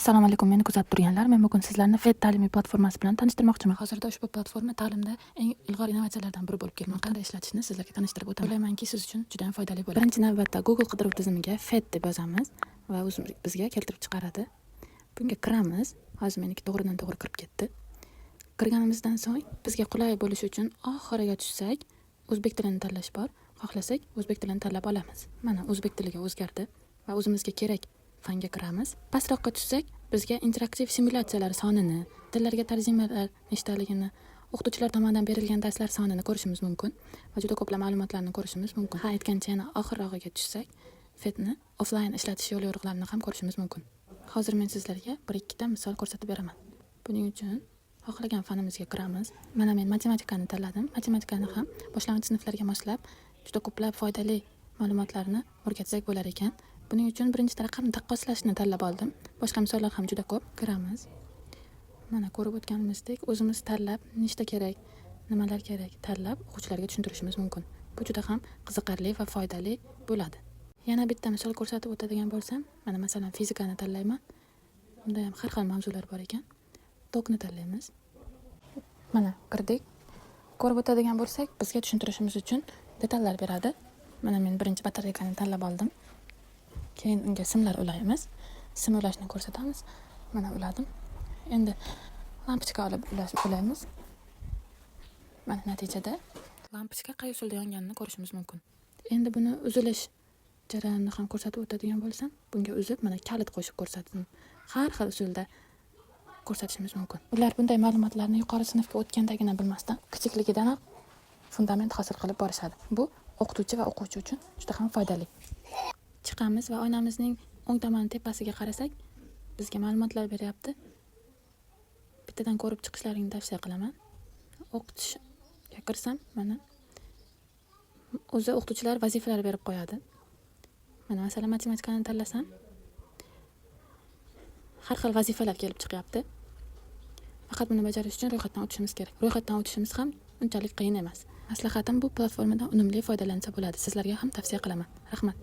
Assalomu alaykum, meni kuzatib turganlar. Men bugun sizlarni FED ta'limiy platformasi bilan tanishtirmoqchiman. Hozirda ushbu platforma ta'limda eng ilg'or innovatsiyalardan biri bo'lib kelmoqda. Qanday ishlatishni sizlarga tanishtirib o'taman. O'ylaymanki, siz uchun juda ham foydali bo'ladi. Birinchi navbatda Google qidiruv tizimiga FED deb yozamiz va o'zi bizga keltirib chiqaradi. Bunga kiramiz. Hozir meniki to'g'ridan to'g'ri kirib ketdi. Kirganimizdan so'ng bizga qulay bo'lishi uchun oxiriga tushsak, o'zbek tilini tanlash bor. Xohlasak, o'zbek tilini tanlab olamiz. Mana o'zbek tiliga o'zgardi va o'zimizga kerak fanga kiramiz. Pastroqqa tushsak, bizga interaktiv simulyatsiyalar sonini, tillarga tarjimalar nechtaligini, o'qituvchilar tomonidan berilgan darslar sonini ko'rishimiz mumkin va juda ko'plab ma'lumotlarni ko'rishimiz mumkin. Aytgancha yana oxirrog'iga tushsak, FEDni offline ishlatish yo'l yo'riqlarini ham ko'rishimiz mumkin. Hozir men sizlarga 1-2 ta misol ko'rsatib beraman. Buning uchun xohlagan fanimizga kiramiz. Mana men matematikani tanladim. Matematikani ham boshlang'ich sinflarga moslab juda ko'plab foydali ma'lumotlarni o'rgatsak bo'lar ekan. Buning uchun birinchi raqamni taqqoslashni tanlab oldim. Boshqa misollar ham juda ko'p. Kiramiz. Mana ko'rib o'tganimizdek, o'zimiz tanlab, nechta kerak, nimalar kerak tanlab o'quvchilarga tushuntirishimiz mumkin. Bu juda ham qiziqarli va foydali bo'ladi. Yana bitta misol ko'rsatib o'tadigan bo'lsam, mana masalan fizikani tanlayman. Bunda ham har xil mavzular bor ekan. Tokni tanlaymiz. Mana kirdik. Ko'rib o'tadigan bo'lsak, bizga tushuntirishimiz uchun detallar beradi. Mana men birinchi batareykani tanlab oldim. Keyin unga simlar ulaymiz. Sim ulashni ko'rsatamiz. Mana uladim. Endi lampochka olib ulaymiz. Mana natijada lampochka qay usulda yonganini ko'rishimiz mumkin. Endi buni uzilish jarayonini ham ko'rsatib o'tadigan bo'lsam, bunga uzib mana kalit qo'shib ko'rsatdim. Har xil usulda ko'rsatishimiz mumkin. Ular bunday ma'lumotlarni yuqori sinfga o'tgandagina bilmasdan, kichikligidanoq fundament hosil qilib borishadi. Bu o'qituvchi va o'quvchi uchun juda ham foydali. Chiqamiz va oynamizning o'ng tomoni tepasiga qarasak, bizga ma'lumotlar beryapti. Bittadan ko'rib chiqishlaringni tavsiya qilaman. O'qitishga kirsam, mana o'zi o'qituvchilar vazifalar berib qo'yadi. Mana masalan matematikani tanlasam, har xil vazifalar kelib chiqyapti. Faqat buni bajarish uchun ro'yxatdan o'tishimiz kerak. Ro'yxatdan o'tishimiz ham unchalik qiyin emas. Maslahatim bu platformadan unumli foydalansa bo'ladi. Sizlarga ham tavsiya qilaman. Rahmat.